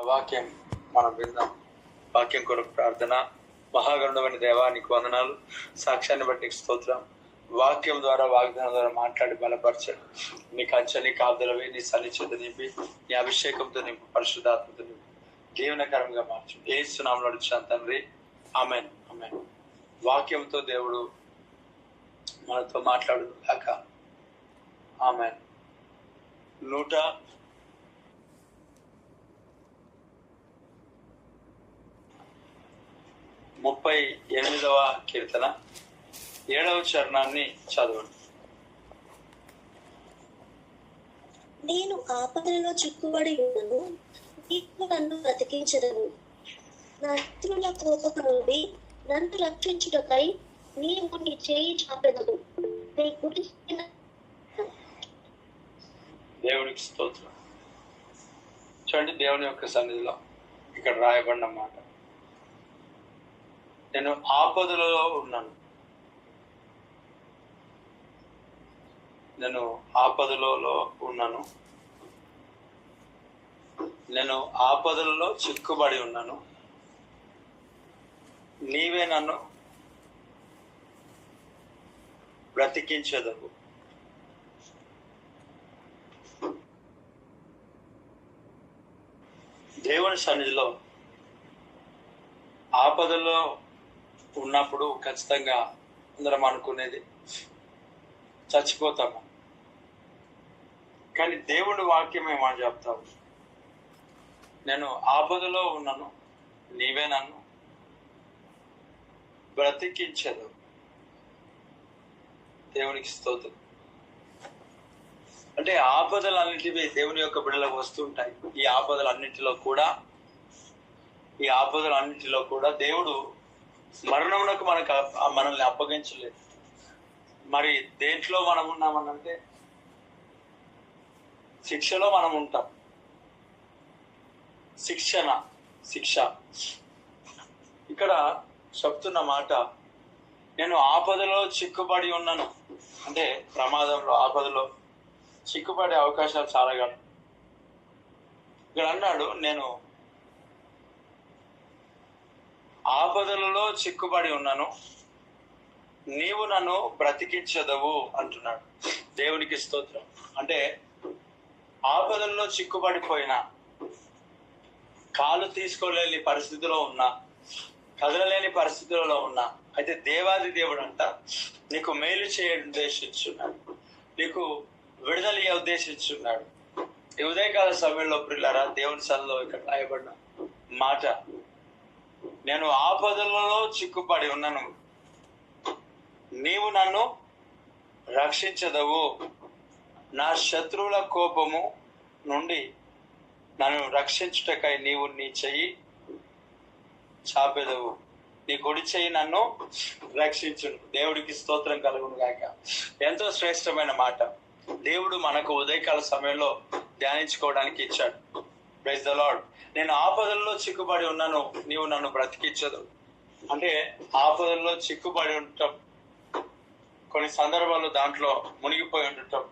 వాక్యం మనం విందాం. వాక్యం కొరకు ప్రార్థన. మహాగణుడైన దేవా, నీకు వందనాలు. సాక్ష్యాన్ని బట్టి నీకు స్తోత్రం. వాక్యం ద్వారా వాగ్దానం ద్వారా మాట్లాడి బలపరచండి. నీ కంచెని కాపుదలవి, నీ సన్నిచేత నింపి, నీ అభిషేకంతో నింపి, పరిశుద్ధాత్మతో నింపి దీవెనకరంగా మార్చు. యేసు నామములో అడుగుచున్నాను తండ్రి, ఆమేన్. ఆమేన్. వాక్యంతో దేవుడు మనతో మాట్లాడు కాక. ఆమేన్. 138వ కీర్తన 7వ చరణాన్ని చదవండి. నేను ఆపదలలో చిక్కుబడి ఉన్నాను, నీవు నన్ను బ్రతికించదవు. నా శత్రువుల కోపము నుండి నన్ను రక్షించుటకై నీవు నీ చేయి చాపెదవు. నీ కుడి దేవుడికి స్తోత్రం. చూడండి, దేవుని యొక్క సన్నిధిలో ఇక్కడ రాయబడిన మాట, నేను ఆపదలలో ఉన్నాను. నేను ఆపదలలో ఉన్నాను. నేను ఆపదలలో చిక్కుబడి ఉన్నాను. నీవే నన్ను బ్రతికించదవు. దేవుని సన్నిధిలో ఆపదలో ఉన్నప్పుడు ఖచ్చితంగా అందరం అనుకునేది చచ్చిపోతాము. కానీ దేవుని వాక్యం ఏమని చెప్తావు? నేను ఆపదలో ఉన్నాను, నీవే నన్ను బ్రతికించదు. దేవునికి స్తోత్రం. అంటే ఆపదలన్నిటివి దేవుని యొక్క బిడ్డలకు వస్తుంటాయి. ఈ ఆపదలన్నిటిలో కూడా దేవుడు మరణమునకు మనల్ని అప్పగించలేదు. మరి దేంట్లో మనం ఉన్నామనంటే శిక్షలో మనం ఉంటాం. శిక్ష ఇక్కడ చెప్తున్న మాట, నేను ఆపదలో చిక్కుబడి ఉన్నాను అంటే ప్రమాదంలో, ఆపదలో చిక్కుపడే అవకాశాలు చాలా కాదు. ఇక్కడ అన్నాడు, నేను ఆపదలలో చిక్కుబడి ఉన్నాను, నీవు నన్ను బ్రతికించదవు అంటున్నాడు. దేవునికి స్తోత్రం. అంటే ఆపదల్లో చిక్కుబడిపోయినా, కాలు తీసుకోలేని పరిస్థితిలో ఉన్నా, కదలలేని పరిస్థితులలో ఉన్నా, అయితే దేవాది దేవుడు అంట నీకు మేలు చేయ ఉద్దేశించున్నాడు, నీకు విడుదల ఉద్దేశించున్నాడు. ఈ ఉదయకాల సమయంలో ప్రియులారా, దేవుని సన్నిధిలో ఇక్కడ రాయబడిన మాట, నేను ఆపదలలో చిక్కుపడి ఉన్నాను, నీవు నన్ను రక్షించదవు. నా శత్రువుల కోపము నుండి నన్ను రక్షించుటకై నీవు నీ చెయ్యి చాపెదవు. నీ కుడి చెయ్యి నన్ను రక్షించును. దేవుడికి స్తోత్రం కలుగును గాక. ఎంతో శ్రేష్టమైన మాట దేవుడు మనకు ఉదయకాల సమయంలో ధ్యానించుకోవడానికి ఇచ్చాడు. Praise the lord. నేను ఆపదల్లో చిక్కుబడి ఉన్నాను, నీవు నన్ను బ్రతికించదు. అంటే ఆపదల్లో చిక్కుబడి ఉండటం, కొన్ని సందర్భాల్లో దాంట్లో మునిగిపోయి ఉండటం,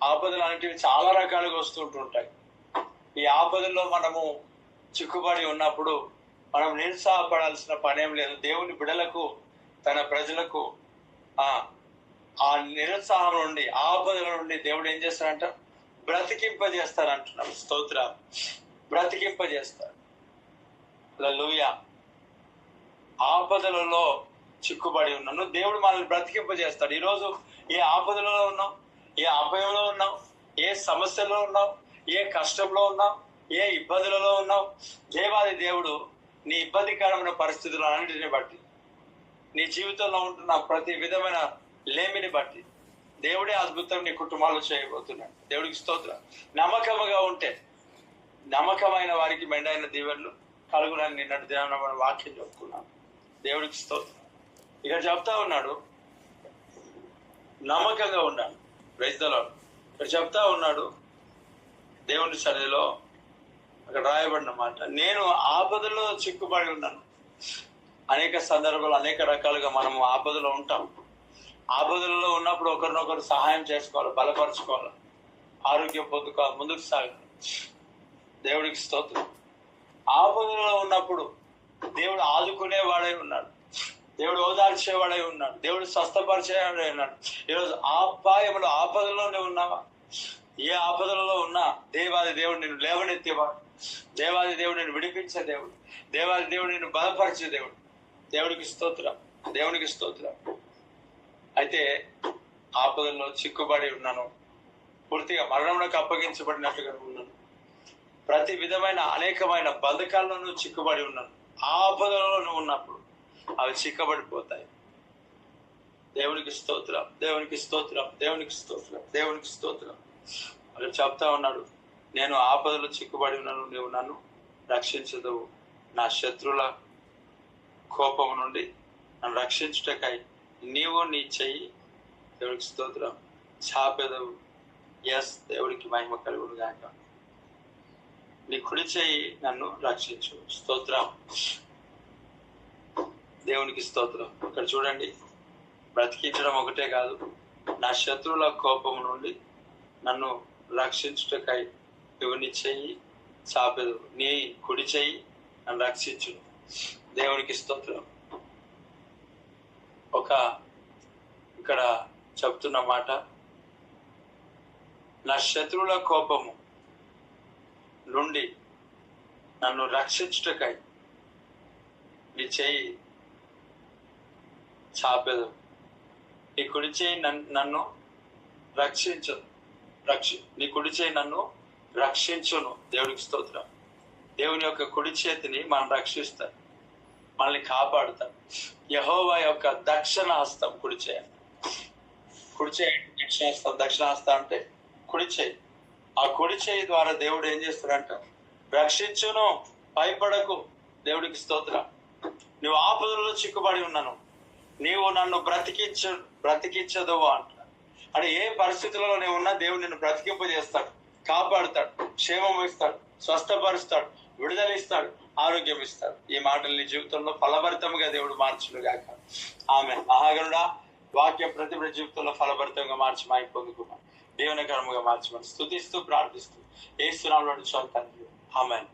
ఆపదలు అనేటివి చాలా రకాలుగా వస్తుంటుంటాయి. ఈ ఆపదల్లో మనము చిక్కుబడి ఉన్నప్పుడు మనం నిరుత్సాహపడాల్సిన పనేం లేదు. దేవుని బిడలకు, తన ప్రజలకు ఆ నిరుత్సాహం నుండి, ఆపదల నుండి దేవుడు ఏం చేస్తాడంట? బ్రతికింపజేస్తారంటున్నాం. స్తోత్ర. బ్రతికింపజేస్తాడు. హల్లెలూయా. ఆపదలలో చిక్కుబడి ఉన్నాను, దేవుడు మనల్ని బ్రతికింపజేస్తాడు. ఈరోజు ఏ ఆపదలలో ఉన్నాం, ఏ అభయంలో ఉన్నాం, ఏ సమస్యలో ఉన్నాం, ఏ కష్టంలో ఉన్నాం, ఏ ఇబ్బందులలో ఉన్నాం, దేవాది దేవుడు నీ ఇబ్బందికరమైన పరిస్థితులు అన్నింటిని బట్టి, నీ జీవితంలో ఉంటున్న ప్రతి విధమైన లేమిని బట్టి దేవుడే అద్భుతం నీ కుటుంబాల్లో చేయబోతున్నాడు. దేవుడికి స్తోత్రం. నమ్మకముగా ఉంటే, నమ్మకమైన వారికి మెండైన దీవెనలు కలుగునని నిన్నటి దినాన మనం వాక్యం చెప్పుకున్నాం. దేవుడికి స్తోత్రం. ఇక్కడ చెప్తా ఉన్నాడు, నమ్మకంగా ఉన్నాడు. Praise the lord. ఇక్కడ చెప్తా ఉన్నాడు దేవుని సన్నిధిలో అక్కడ రాయబడిన మాట, నేను ఆపదలో చిక్కుబడి ఉన్నాను. అనేక సందర్భాలు, అనేక రకాలుగా మనము ఆపదలో ఉంటాం. ఆపదలలో ఉన్నప్పుడు ఒకరినొకరు సహాయం చేసుకోవాలి, బలపరచుకోవాలి, ఆరోగ్యం పొందుకోవాలి, ముందుకు సాగాలి. దేవుడికి స్తోత్రం. ఆపదలో ఉన్నప్పుడు దేవుడు ఆదుకునేవాడై ఉన్నాడు, దేవుడు ఓదార్చేవాడై ఉన్నాడు, దేవుడు స్వస్థపరిచేవాడై ఉన్నాడు. ఈరోజు అపాయములు ఆపదలోనే ఉన్నావా? ఏ ఆపదలలో ఉన్నా దేవాది దేవుడు నిన్ను లేవనెత్తేవాడు, దేవాది దేవుడు నిన్ను విడిపించే దేవుడు, దేవాది దేవుడు నిన్ను బలపరిచే దేవుడు. దేవుడికి స్తోత్రం, దేవునికి స్తోత్రం. అయితే ఆపదల్లో చిక్కుబడి ఉన్నాను, పూర్తిగా మరణంలోకి అప్పగించబడినట్టుగా ఉన్నాను, ప్రతి విధమైన అనేకమైన బంధకాల్లోనూ చిక్కుబడి ఉన్నాను. ఆపదలలో ఉన్నప్పుడు అవి చిక్కబడిపోతాయి. దేవునికి స్తోత్రం, దేవునికి స్తోత్రం, దేవునికి స్తోత్రం, దేవునికి స్తోత్రం. అక్కడ చెప్తా ఉన్నాడు, నేను ఆపదలో చిక్కుబడి ఉన్నాను, నీవు నన్ను రక్షించదు. నా శత్రువుల కోపం నుండి నన్ను రక్షించుటకై నీవు నీ చెయ్యి, దేవుడికి స్తోత్రం, చాపెదవు. ఎస్, దేవుడికి మహిమ కలుగును గాక. నీ కుడి చెయ్యి నన్ను రక్షించు. స్తోత్రం, దేవునికి స్తోత్రం. ఇక్కడ చూడండి, బ్రతికించడం ఒకటే కాదు, నా శత్రువుల కోపం నుండి నన్ను రక్షించుటకై నువ్వు నీ చెయ్యి చాపెదవు, నీ కుడి చెయ్యి నన్ను రక్షించు. దేవునికి స్తోత్రం. ఇక్కడ చెప్తున్న మాట, నా శత్రువుల కోపము నుండి నన్ను రక్షించుటకై నీ చెయ్యి చాపెదవు, నీ కుడి చేయి నన్ను నీ కుడి చేయి నన్ను రక్షించును. దేవుడికి స్తోత్రం. దేవుని యొక్క కుడి చేతిని మనం రక్షిస్తాడు, మనల్ని కాపాడుతాడు. యెహోవా యొక్క దక్షిణ హస్తం కుడి చేయి. కుడి చేయి దక్షిణ హస్తం, దక్షిణ హస్తం అంటే కుడి చేయి. ఆ కుడి చేయి ద్వారా దేవుడు ఏం చేస్తాడంట? రక్షించును, భయపడకు. దేవుడికి స్తోత్రం. నువ్వు ఆపదలో చిక్కుబడి ఉన్నాను, నీవు నన్ను బ్రతికించదు అంట. అంటే ఏ పరిస్థితులలో నీవు ఉన్నా దేవుడు నిన్ను బ్రతికింపజేస్తాడు, కాపాడుతాడు, క్షేమం ఇస్తాడు, స్వస్థపరుస్తాడు, విడుదల ఇస్తాడు, ఆరోగ్యం ఇస్తాడు. ఈ మాటలు నీ జీవితంలో ఫలభరితంగా దేవుడు మార్చును గాక. ఆమె మహాగణుడా, వాక్య ప్రతి జీవితంలో ఫలభరితంగా మార్చి మాకు పొందుకున్నాం, దీవెనకరముగా మార్చమని స్తుతిస్తూ ప్రార్థిస్తూ యేసు నామములో తండ్రి, ఆమేన్.